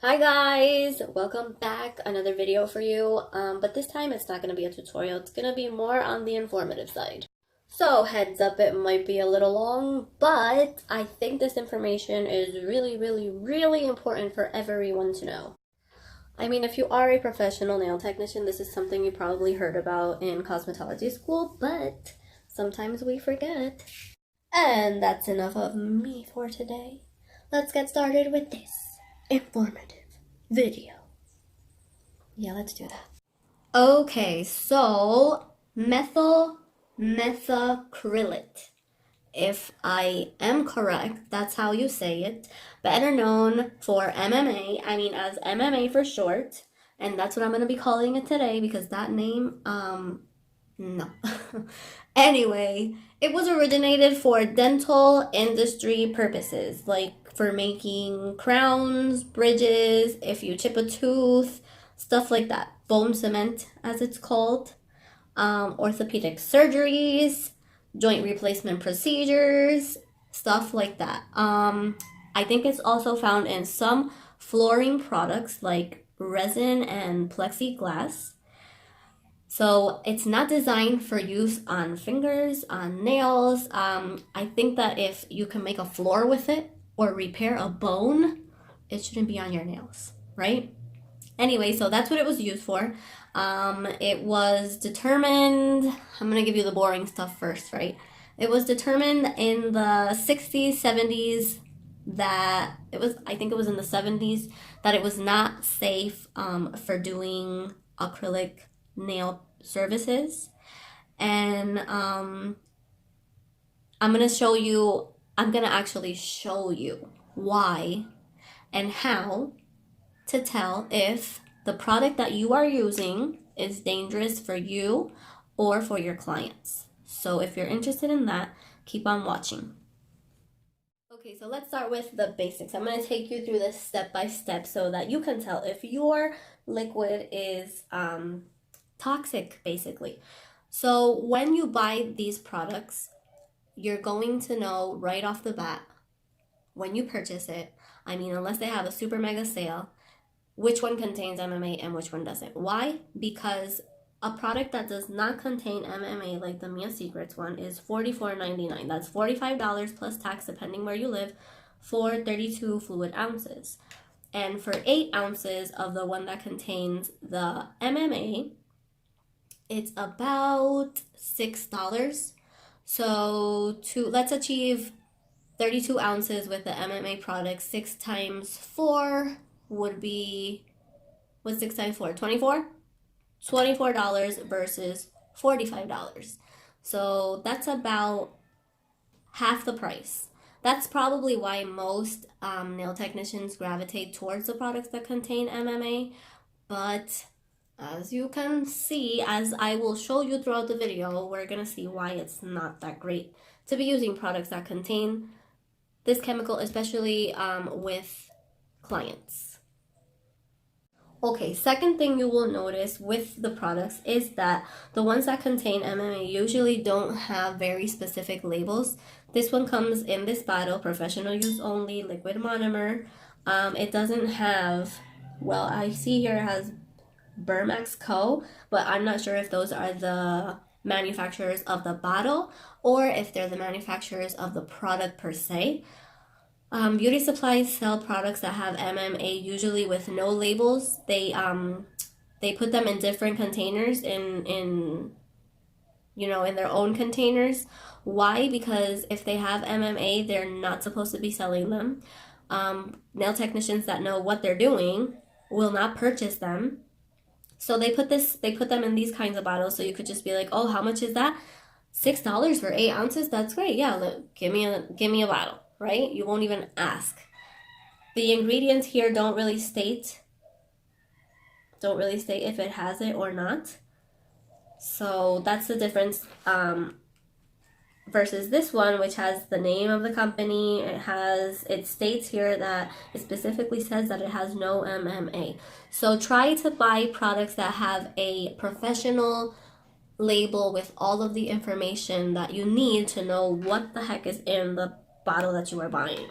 Hi guys, welcome back. Another video for you, but this time it's not going to be a tutorial. It's going to be more on the informative side. So heads up, it might be a little long, but I think this information is really important for everyone to know. I mean, if you are a professional nail technician, this is something you probably heard about in cosmetology school, but sometimes we forget. And that's enough of me for today. Let's get started with this informative video. Yeah, let's do that. Okay, so methyl methacrylate. If I am correct, that's how you say it. Better known for MMA, I mean as MMA for short. And that's what I'm going to be calling it today because that name, no. Anyway, it was originated for dental industry purposes, like for making crowns, bridges, if you chip a tooth, stuff like that. Bone cement, as it's called. Orthopedic surgeries, joint replacement procedures, stuff like that. I think it's also found in some flooring products like resin and plexiglass. So it's not designed for use on fingers, on nails. I think that if you can make a floor with it or repair a bone, it shouldn't be on your nails, right? Anyway, so that's what it was used for. It was determined, I'm going to give you the boring stuff first, right? It was determined in the 60s, 70s that I think it was in the 70s, that it was not safe for doing acrylic nail services. And I'm going to actually show you why and how to tell if the product that you are using is dangerous for you or for your clients. So if you're interested in that, keep on watching. Okay, so let's start with the basics. I'm going to take you through this step by step so that you can tell if your liquid is toxic, basically. So when you buy these products, you're going to know right off the bat when you purchase it. I mean, unless they have a super mega sale, which one contains MMA and which one doesn't. Why? Because a product that does not contain MMA, like the Mia Secrets one, is $44.99. That's $45 plus tax, depending where you live, for 32 fluid ounces. And for 8 ounces of the one that contains the MMA, it's about $6. So let's achieve 32 ounces with the MMA product. 6 times 4 would be, what's 6 times 4? 24? $24 versus $45. So that's about half the price. That's probably why most nail technicians gravitate towards the products that contain MMA. But as you can see, as I will show you throughout the video, we're going to see why it's not that great to be using products that contain this chemical, especially with clients. Okay, second thing you will notice with the products is that the ones that contain MMA usually don't have very specific labels. This one comes in this bottle, professional use only, liquid monomer. It doesn't have, well, I see here it has Burmax Co., but I'm not sure if those are the manufacturers of the bottle or if they're the manufacturers of the product per se. Beauty supplies sell products that have MMA usually with no labels. They put them in different containers in their own containers. Why? Because if they have MMA, they're not supposed to be selling them. Nail technicians that know what they're doing will not purchase them. So they put them in these kinds of bottles, so you could just be like, oh, how much is that? $6 for 8 ounces? That's great. Yeah, look, give me a bottle, right? You won't even ask. The ingredients here don't really state if it has it or not. So that's the difference versus this one, which has the name of the company. It states here that it specifically says that it has no MMA. So try to buy products that have a professional label with all of the information that you need to know what the heck is in the bottle that you are buying.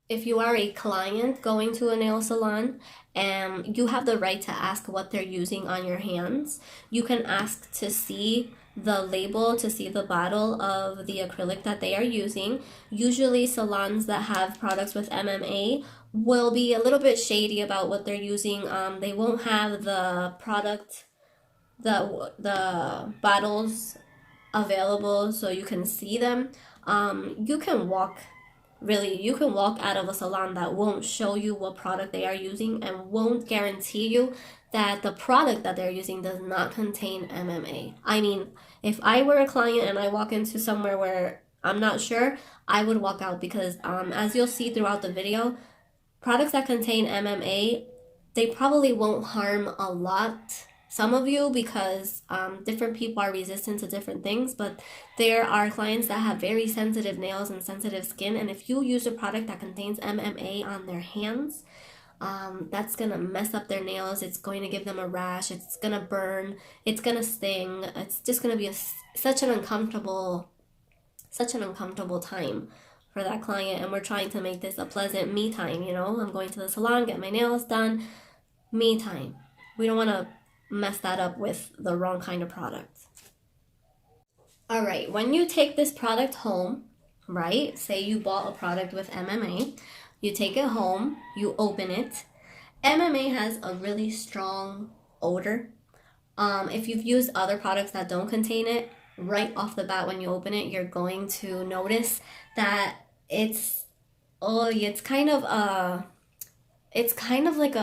if you are a client going to a nail salon, you have the right to ask what they're using on your hands. You can ask to see the label, to see the bottle of the acrylic that they are using. Usually salons that have products with MMA will be a little bit shady about what they're using. They won't have the product, the bottles available so you can see them. You can walk out of a salon that won't show you what product they are using and won't guarantee you that the product that they're using does not contain MMA. I mean, if I were a client and I walk into somewhere where I'm not sure, I would walk out because as you'll see throughout the video, products that contain MMA, they probably won't harm a lot some of you because different people are resistant to different things, but there are clients that have very sensitive nails and sensitive skin, and if you use a product that contains MMA on their hands, that's gonna mess up their nails. It's going to give them a rash. It's gonna burn. It's gonna sting. It's just gonna be such an uncomfortable time for that client, and we're trying to make this a pleasant me time. You know, I'm going to the salon, get my nails done, me time. We don't want to mess that up with the wrong kind of product. All right, when you take this product home, right? Say you bought a product with MMA, you take it home, you open it. MMA has a really strong odor. If you've used other products that don't contain it, right off the bat when you open it, you're going to notice that it's kind of like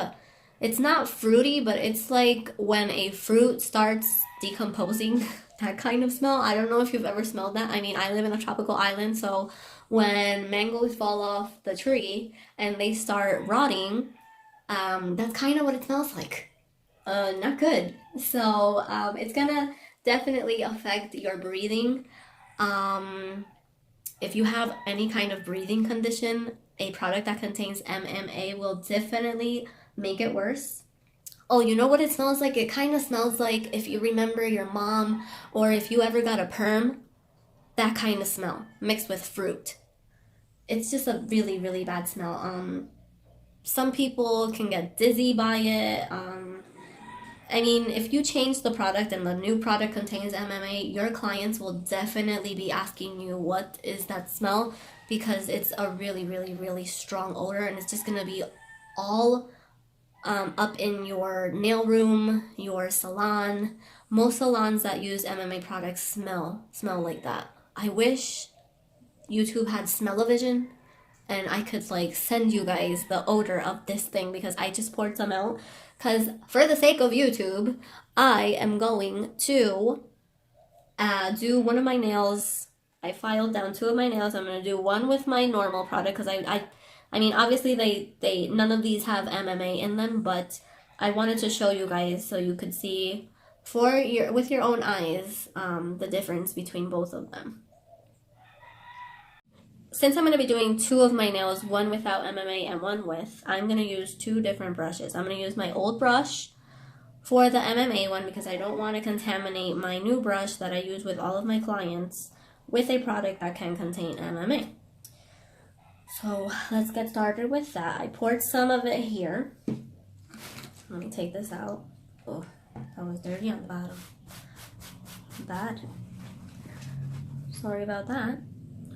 it's not fruity, but it's like when a fruit starts decomposing, that kind of smell. I don't know if you've ever smelled that. I mean, I live in a tropical island, so when mangoes fall off the tree and they start rotting, that's kind of what it smells like. Not good. So it's gonna definitely affect your breathing. If you have any kind of breathing condition, a product that contains MMA will definitely make it worse. Oh, you know what it smells like? It kind of smells like if you remember your mom or if you ever got a perm, that kind of smell mixed with fruit. It's just a really, really bad smell. Some people can get dizzy by it. I mean, if you change the product and the new product contains MMA, your clients will definitely be asking you what is that smell, because it's a really, really, really strong odor, and it's just going to be all up in your nail room, your salon. Most salons that use MMA products smell like that. I wish YouTube had smell-o-vision and I could like send you guys the odor of this thing, because I just poured some out. Because for the sake of YouTube, I am going to do one of my nails. I filed down 2 of my nails. I'm going to do one with my normal product because I mean, obviously they none of these have MMA in them, but I wanted to show you guys so you could see with your own eyes the difference between both of them. Since I'm going to be doing 2 of my nails, one without MMA and one with, I'm going to use 2 different brushes. I'm going to use my old brush for the MMA one because I don't want to contaminate my new brush that I use with all of my clients with a product that can contain MMA. So let's get started with that. I poured some of it here. Let me take this out. Oh, that was dirty on the bottom. Bad. Sorry about that.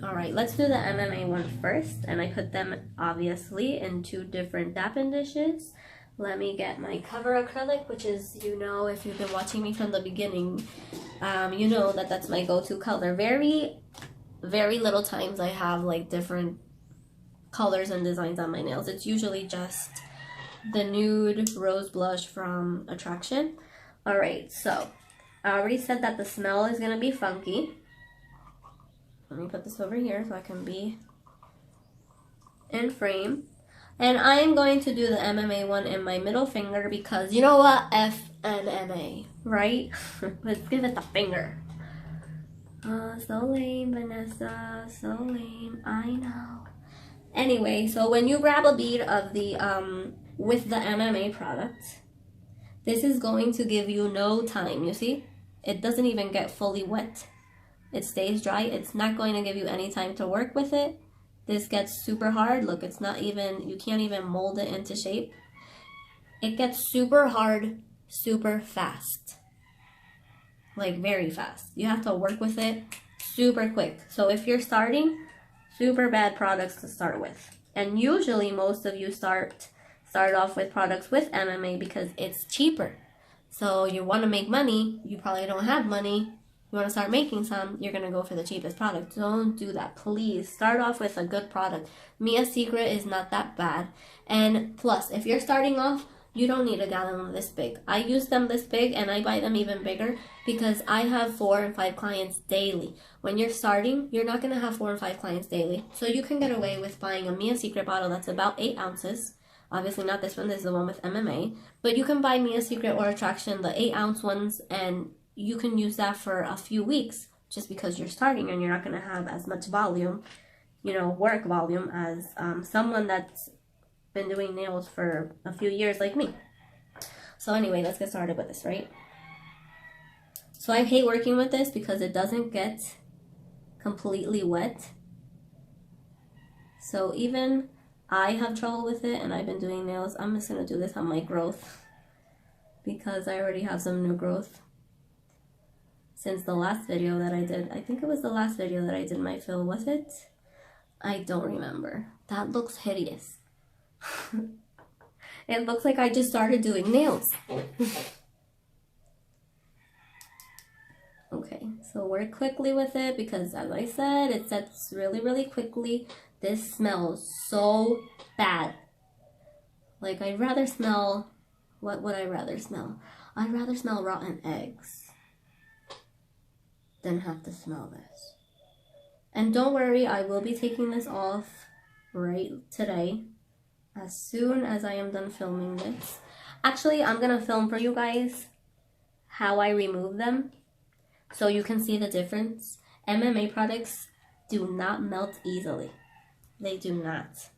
Alright, let's do the MMA one first. And I put them, obviously, in 2 different dapping dishes. Let me get my cover acrylic, which is, you know, if you've been watching me from the beginning, you know that that's my go-to color. Very, very little times I have, like, different colors and designs on my nails. It's usually just the nude rose blush from Attraction. Alright, so I already said that the smell is going to be funky. Let me put this over here so I can be in frame. And I am going to do the MMA one in my middle finger because, you know what? F and MA, right? Let's give it the finger. So lame, Vanessa. So lame. I know. Anyway, so when you grab a bead of the, with the MMA product, this is going to give you no time, you see? It doesn't even get fully wet. It stays dry. It's not going to give you any time to work with it. this gets super hard. Look, it's not even, you can't even mold it into shape. It gets super hard, super fast. Like very fast. You have to work with it super quick. So if you're starting, super bad products to start with. And usually most of you start off with products with MMA because it's cheaper. So you want to make money, you probably don't have money, you want to start making some, you're going to go for the cheapest product. Don't do that, please. Start off with a good product. Mia's Secret is not that bad. And plus, if you're starting off, you don't need a gallon this big. I use them this big and I buy them even bigger because I have 4 and 5 clients daily. When you're starting, you're not going to have 4 and 5 clients daily. So you can get away with buying a Mia's Secret bottle that's about 8 ounces. Obviously not this one, this is the one with MMA. But you can buy Mia's Secret or Attraction, the 8 ounce ones, and you can use that for a few weeks just because you're starting and you're not going to have as much volume, work volume as someone that's been doing nails for a few years like me. So anyway, let's get started with this, right? So I hate working with this because it doesn't get completely wet. So even I have trouble with it and I've been doing nails. I'm just going to do this on my growth because I already have some new growth since the last video that I did. I think it was the last video that I did my fill, was it? I don't remember. That looks hideous. It looks like I just started doing nails. Okay, so work quickly with it because as I said, it sets really, really quickly. This smells so bad. Like I'd rather smell, what would I rather smell? I'd rather smell rotten eggs than have to smell this. And don't worry, I will be taking this off right today. As soon as I am done filming this. Actually, I'm going to film for you guys how I remove them so you can see the difference. MMA products do not melt easily. They do not.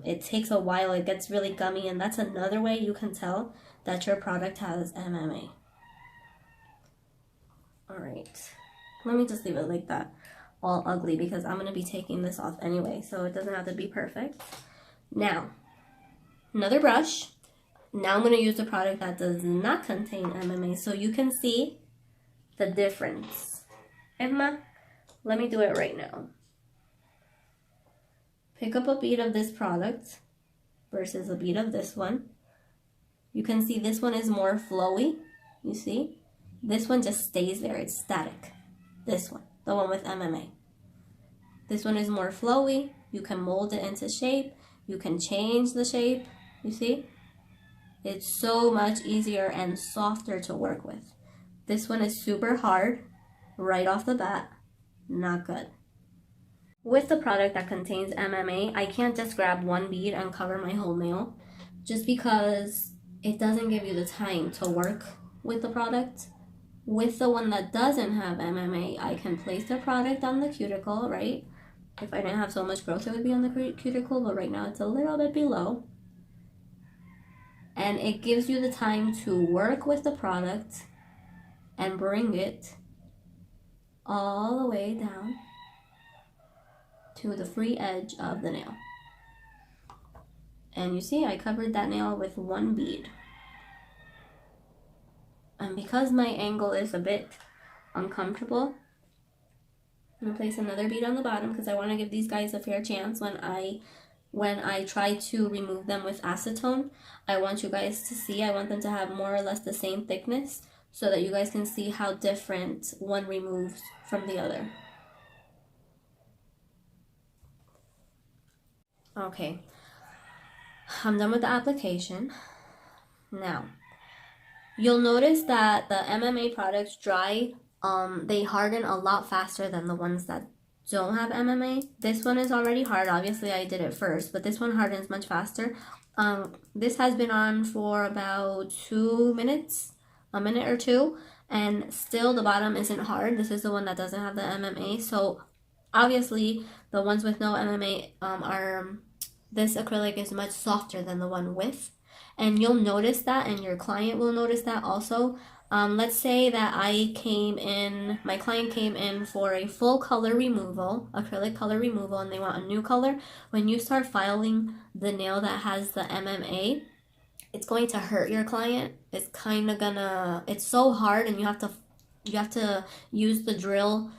It takes a while. It gets really gummy, and that's another way you can tell that your product has MMA. Alright. Let me just leave it like that. All ugly because I'm going to be taking this off anyway, so it doesn't have to be perfect. Now, another brush. Now I'm going to use a product that does not contain MMA so you can see the difference. Emma, let me do it right now. Pick up a bead of this product versus a bead of this one. You can see this one is more flowy. You see? This one just stays there. It's static. This one, the one with MMA. This one is more flowy. You can mold it into shape. You can change the shape, you see? It's so much easier and softer to work with. This one is super hard right off the bat. Not good. With the product that contains MMA, I can't just grab one bead and cover my whole nail just because it doesn't give you the time to work with the product. With the one that doesn't have MMA, I can place the product on the cuticle, right? If I didn't have so much growth, it would be on the cuticle, but right now it's a little bit below. And it gives you the time to work with the product and bring it all the way down to the free edge of the nail. And you see, I covered that nail with one bead. And because my angle is a bit uncomfortable, I'm going to place another bead on the bottom because I want to give these guys a fair chance when I try to remove them with acetone. I want you guys to see, I want them to have more or less the same thickness so that you guys can see how different one removes from the other. Okay, I'm done with the application. Now, you'll notice that the MMA products dry. They harden a lot faster than the ones that don't have MMA. This one is already hard. Obviously, I did it first, but this one hardens much faster. This has been on for about 2 minutes, a minute or two, and still the bottom isn't hard. This is the one that doesn't have the MMA. So obviously, the ones with no MMA this acrylic is much softer than the one with. And you'll notice that, and your client will notice that also. Let's say that my client came in for a full color removal, acrylic color removal, and they want a new color. When you start filing the nail that has the MMA, it's going to hurt your client. It's so hard, and you have to use the drill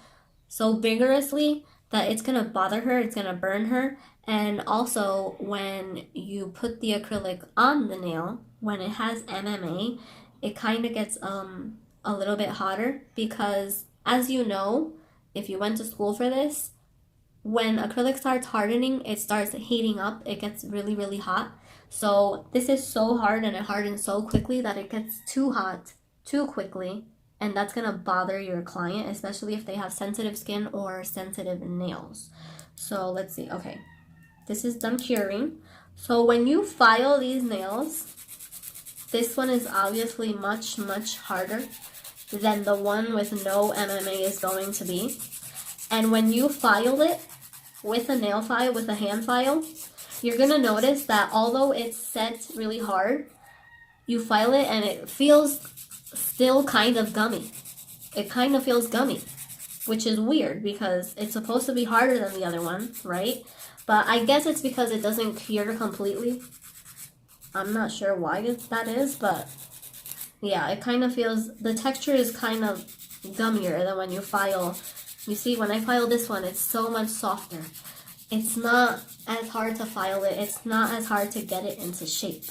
so vigorously that it's gonna bother her, it's gonna burn her. And also, when you put the acrylic on the nail, when it has MMA, it kind of gets a little bit hotter because, as you know, if you went to school for this, when acrylic starts hardening, it starts heating up. It gets really, really hot. So this is so hard and it hardens so quickly that it gets too hot too quickly, and that's gonna bother your client, especially if they have sensitive skin or sensitive nails. So let's see. Okay, this is done curing. So when you file these nails, this one is obviously much, much harder than the one with no MMA is going to be. And when you file it with a nail file, with a hand file, you're gonna notice that although it's set really hard, you file it and it feels still kind of gummy. It kind of feels gummy, which is weird because it's supposed to be harder than the other one, right? But I guess it's because it doesn't cure completely. I'm not sure why that is, but yeah, it kind of feels, the texture is kind of gummier than when you file. You see, when I file this one, it's so much softer. It's not as hard to file it. It's not as hard to get it into shape.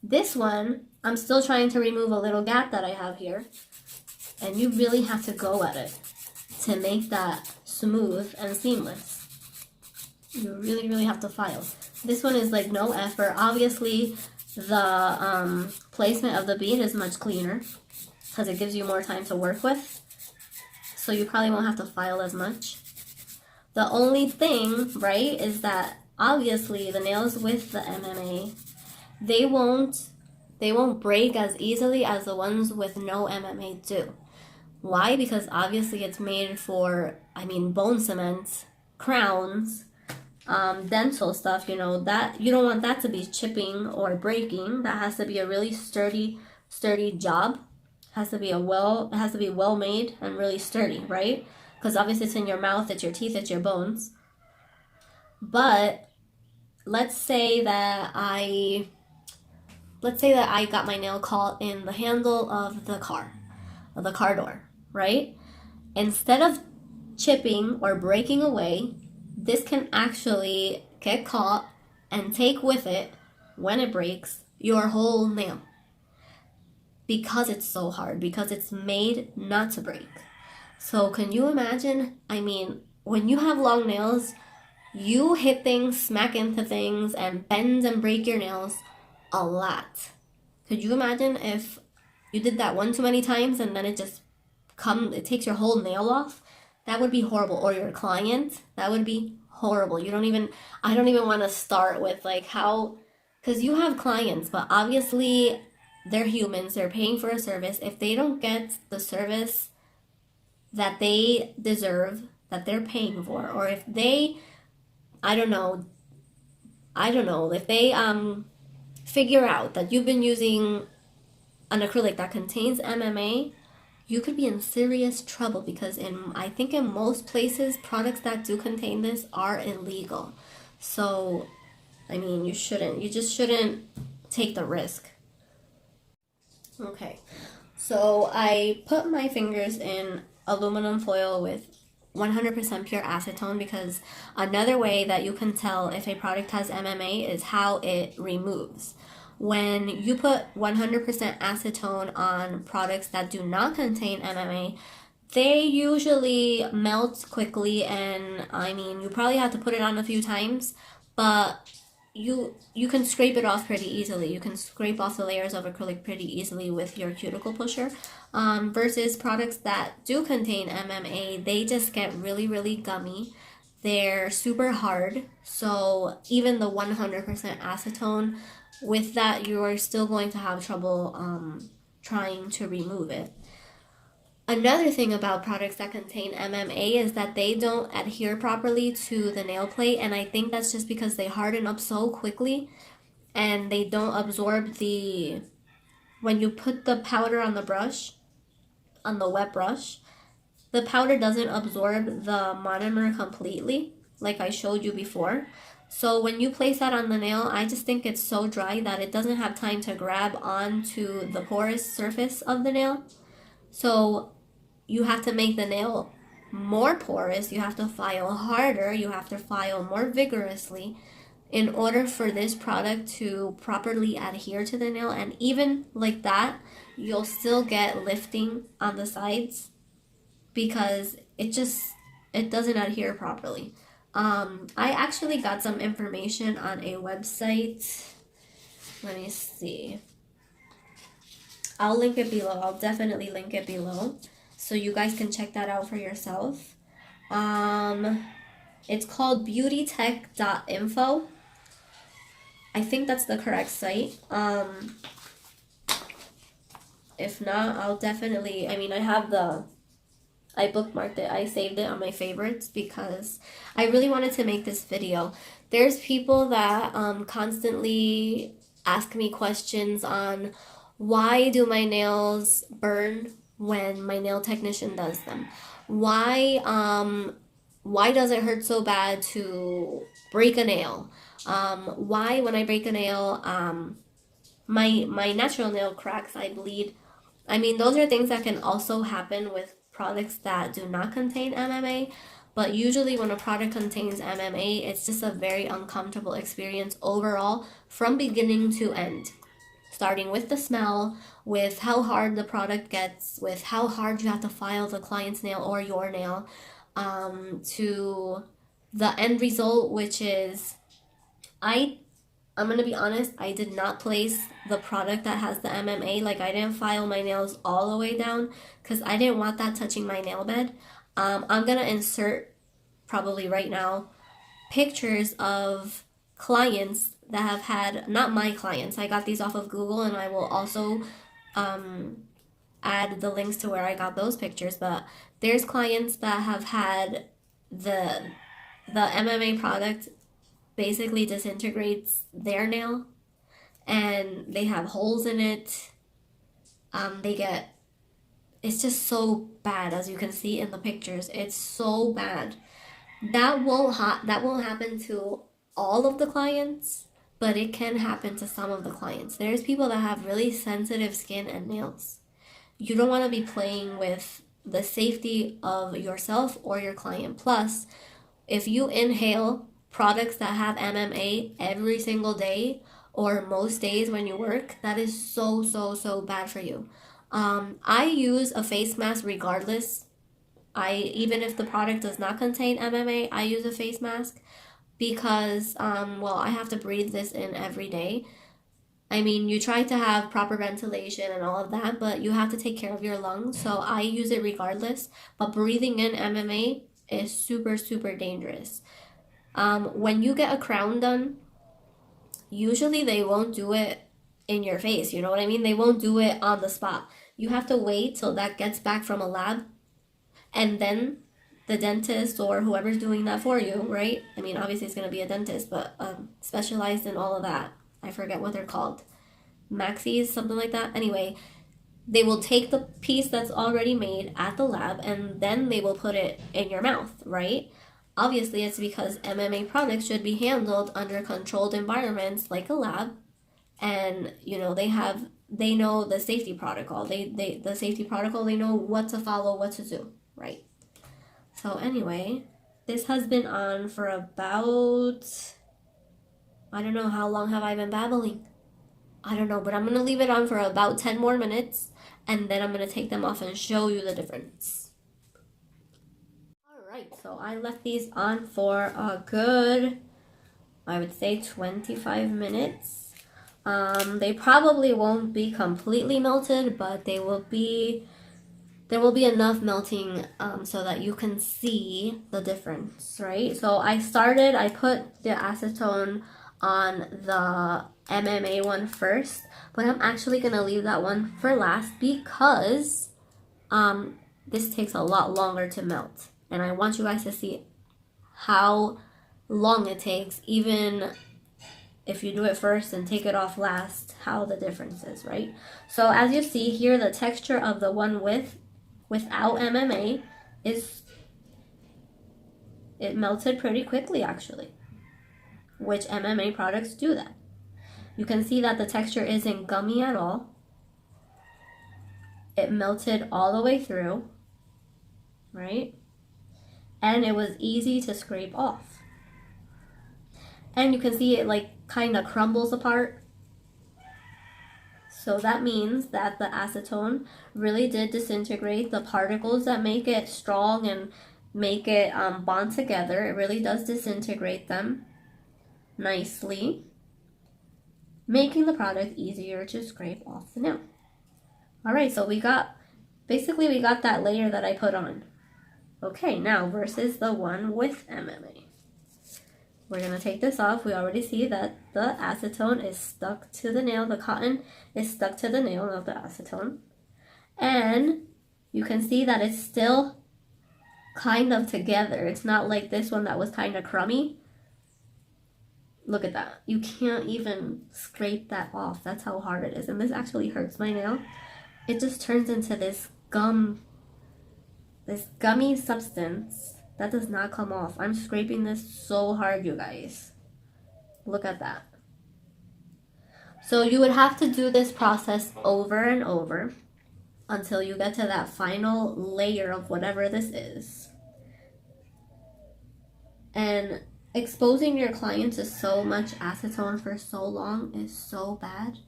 This one, I'm still trying to remove a little gap that I have here. And you really have to go at it to make that smooth and seamless. You really, really have to file. This one is like no effort. Obviously, the placement of the bead is much cleaner because it gives you more time to work with. So you probably won't have to file as much. The only thing, right, is that obviously the nails with the MMA, they won't break as easily as the ones with no MMA do. Why? Because obviously it's made for, bone cement, crowns, dental stuff, that you don't want that to be chipping or breaking. That has to be a really sturdy job. It has to be well made and really sturdy, right? Because obviously it's in your mouth, it's your teeth, it's your bones. But let's say that I got my nail caught in the handle of the car door, right? Instead of chipping or breaking away, this can actually get caught and take with it, when it breaks, your whole nail. Because it's so hard, because it's made not to break. So can you imagine, when you have long nails, you hit things, smack into things, and bend and break your nails a lot. Could you imagine if you did that one too many times and then it takes your whole nail off? That would be horrible. Or your client, that would be horrible. I don't even want to start with how, because you have clients, but obviously they're humans, they're paying for a service. If they don't get the service that they deserve, that they're paying for, or if they, I don't know, if they figure out that you've been using an acrylic that contains MMA, you could be in serious trouble because I think in most places, products that do contain this are illegal. So, you just shouldn't take the risk. Okay, so I put my fingers in aluminum foil with 100% pure acetone because another way that you can tell if a product has MMA is how it removes. When you put 100% acetone on products that do not contain MMA, they usually melt quickly, and you probably have to put it on a few times, but you can scrape it off pretty easily. You can scrape off the layers of acrylic pretty easily with your cuticle pusher. Versus products that do contain MMA, they just get really, really gummy. They're super hard. So even the 100% acetone, with that, you're still going to have trouble trying to remove it. Another thing about products that contain MMA is that they don't adhere properly to the nail plate, and I think that's just because they harden up so quickly and they don't absorb the when you put the powder on the brush, on the wet brush, the powder doesn't absorb the monomer completely, like I showed you before. So when you place that on the nail, I just think it's so dry that it doesn't have time to grab onto the porous surface of the nail. So you have to make the nail more porous, you have to file harder, you have to file more vigorously in order for this product to properly adhere to the nail. And even like that, you'll still get lifting on the sides because it doesn't adhere properly. I actually got some information on a website. Let me see. I'll link it below. I'll definitely link it below so you guys can check that out for yourself. It's called beautytech.info. I think that's the correct site. If not, I'll definitely, I bookmarked it. I saved it on my favorites because I really wanted to make this video. There's people that constantly ask me questions on why do my nails burn when my nail technician does them? Why does it hurt so bad to break a nail? Why when I break a nail, my natural nail cracks, I bleed. Those are things that can also happen with products that do not contain MMA, but usually when a product contains MMA, it's just a very uncomfortable experience overall from beginning to end. Starting with the smell, with how hard the product gets, with how hard you have to file the client's nail or your nail, to the end result, which is, I'm gonna be honest, I did not place the product that has the MMA. Like, I didn't file my nails all the way down because I didn't want that touching my nail bed. I'm gonna insert, probably right now, pictures of clients that have had, not my clients, I got these off of Google, and I will also add the links to where I got those pictures, but there's clients that have had the MMA product basically disintegrates their nail and they have holes in it. It's just so bad, as you can see in the pictures. It's so bad. That won't happen to all of the clients, but it can happen to some of the clients. There's people that have really sensitive skin and nails. You don't want to be playing with the safety of yourself or your client. Plus, if you inhale products that have MMA every single day or most days when you work, that is so, so, so bad for you. I use a face mask regardless. Even if the product does not contain MMA, I use a face mask because, I have to breathe this in every day. You try to have proper ventilation and all of that, but you have to take care of your lungs, so I use it regardless. But breathing in MMA is super, super dangerous. When you get a crown done, usually they won't do it in your face, you know what I mean? They won't do it on the spot. You have to wait till that gets back from a lab, and then the dentist or whoever's doing that for you, right? Obviously it's going to be a dentist, but specialized in all of that. I forget what they're called. Maxis, something like that. Anyway, they will take the piece that's already made at the lab and then they will put it in your mouth, right? Obviously, it's because MMA products should be handled under controlled environments like a lab, and they know the safety protocol. The safety protocol, they know what to follow, what to do, right? So anyway, this has been on for about, I don't know, how long have I been babbling? I don't know, but I'm gonna leave it on for about 10 more minutes, and then I'm gonna take them off and show you the difference. Alright, so I left these on for a good, I would say 25 minutes. They probably won't be completely melted, but there will be enough melting so that you can see the difference, right? So I put the acetone on the MMA one first, but I'm actually gonna leave that one for last because this takes a lot longer to melt, and I want you guys to see how long it takes, even if you do it first and take it off last, how the difference is, right? So as you see here, the texture of the one without MMA is, it melted pretty quickly actually, which MMA products do that. You can see that the texture isn't gummy at all. It melted all the way through, right? And it was easy to scrape off. And you can see it like kind of crumbles apart. So that means that the acetone really did disintegrate the particles that make it strong and make it bond together. It really does disintegrate them nicely, making the product easier to scrape off the nail. All right, so we got that layer that I put on. Okay, now versus the one with MMA. We're going to take this off. We already see that the acetone is stuck to the nail. The cotton is stuck to the nail of the acetone. And you can see that it's still kind of together. It's not like this one that was kind of crummy. Look at that. You can't even scrape that off. That's how hard it is. And this actually hurts my nail. It just turns into this gummy substance that does not come off. I'm scraping this so hard, you guys. Look at that. So you would have to do this process over and over until you get to that final layer of whatever this is. And exposing your client to so much acetone for so long is so bad.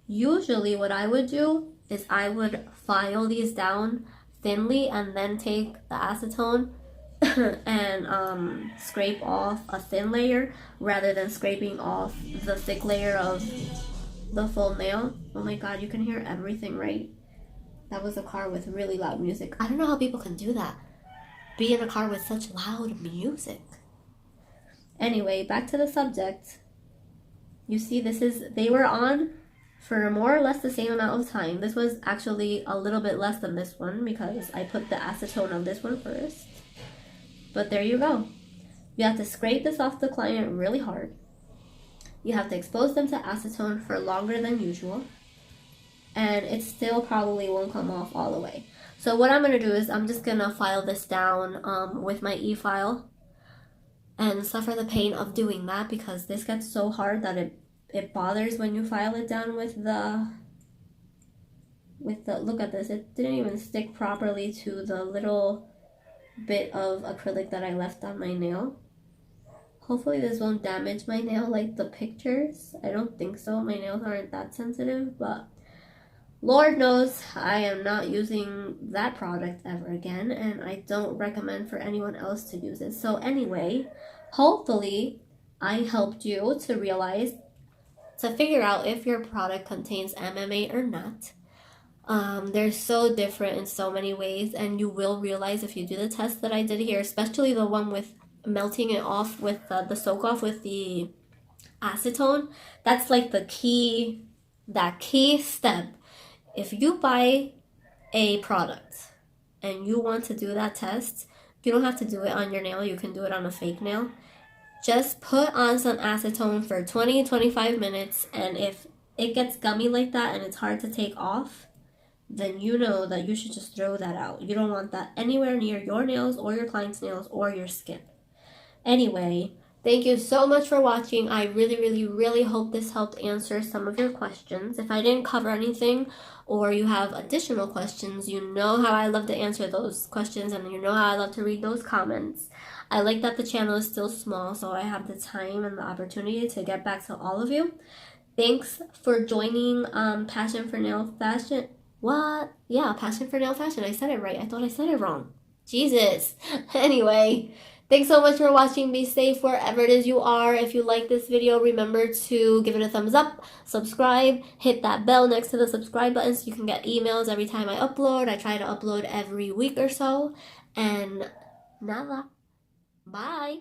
Usually what I would do is I would file these down thinly and then take the acetone and scrape off a thin layer rather than scraping off the thick layer of the full nail. Oh my god, you can hear everything, right? That was a car with really loud music. I don't know how people can do that. Be in a car with such loud music. Anyway, back to the subject. You see, they were on for more or less the same amount of time. This was actually a little bit less than this one because I put the acetone on this one first. But there you go. You have to scrape this off the client really hard. You have to expose them to acetone for longer than usual. And it still probably won't come off all the way. So what I'm going to do is I'm just going to file this down with my e-file and suffer the pain of doing that because this gets so hard that it bothers when you file it down with the, look at this, it didn't even stick properly to the little bit of acrylic that I left on my nail. Hopefully this won't damage my nail like the pictures. I don't think so. My nails aren't that sensitive, but Lord knows I am not using that product ever again, and I don't recommend for anyone else to use it. So anyway, hopefully I helped you to realize, to figure out if your product contains MMA or not. They're so different in so many ways, and you will realize if you do the test that I did here, especially the one with melting it off with the soak off with the acetone. That's like that key step. If you buy a product and you want to do that test, you don't have to do it on your nail. You can do it on a fake nail. Just put on some acetone for 20-25 minutes, and if it gets gummy like that and it's hard to take off, then you know that you should just throw that out. You don't want that anywhere near your nails or your client's nails or your skin. Anyway, thank you so much for watching. I really, really, really hope this helped answer some of your questions. If I didn't cover anything or you have additional questions, you know how I love to answer those questions and you know how I love to read those comments. I like that the channel is still small, so I have the time and the opportunity to get back to all of you. Thanks for joining Passion for Nail Fashion. What? Yeah, Passion for Nail Fashion. I said it right. I thought I said it wrong. Jesus. Anyway, thanks so much for watching. Be safe wherever it is you are. If you like this video, remember to give it a thumbs up, subscribe, hit that bell next to the subscribe button so you can get emails every time I upload. I try to upload every week or so. And nada. Bye.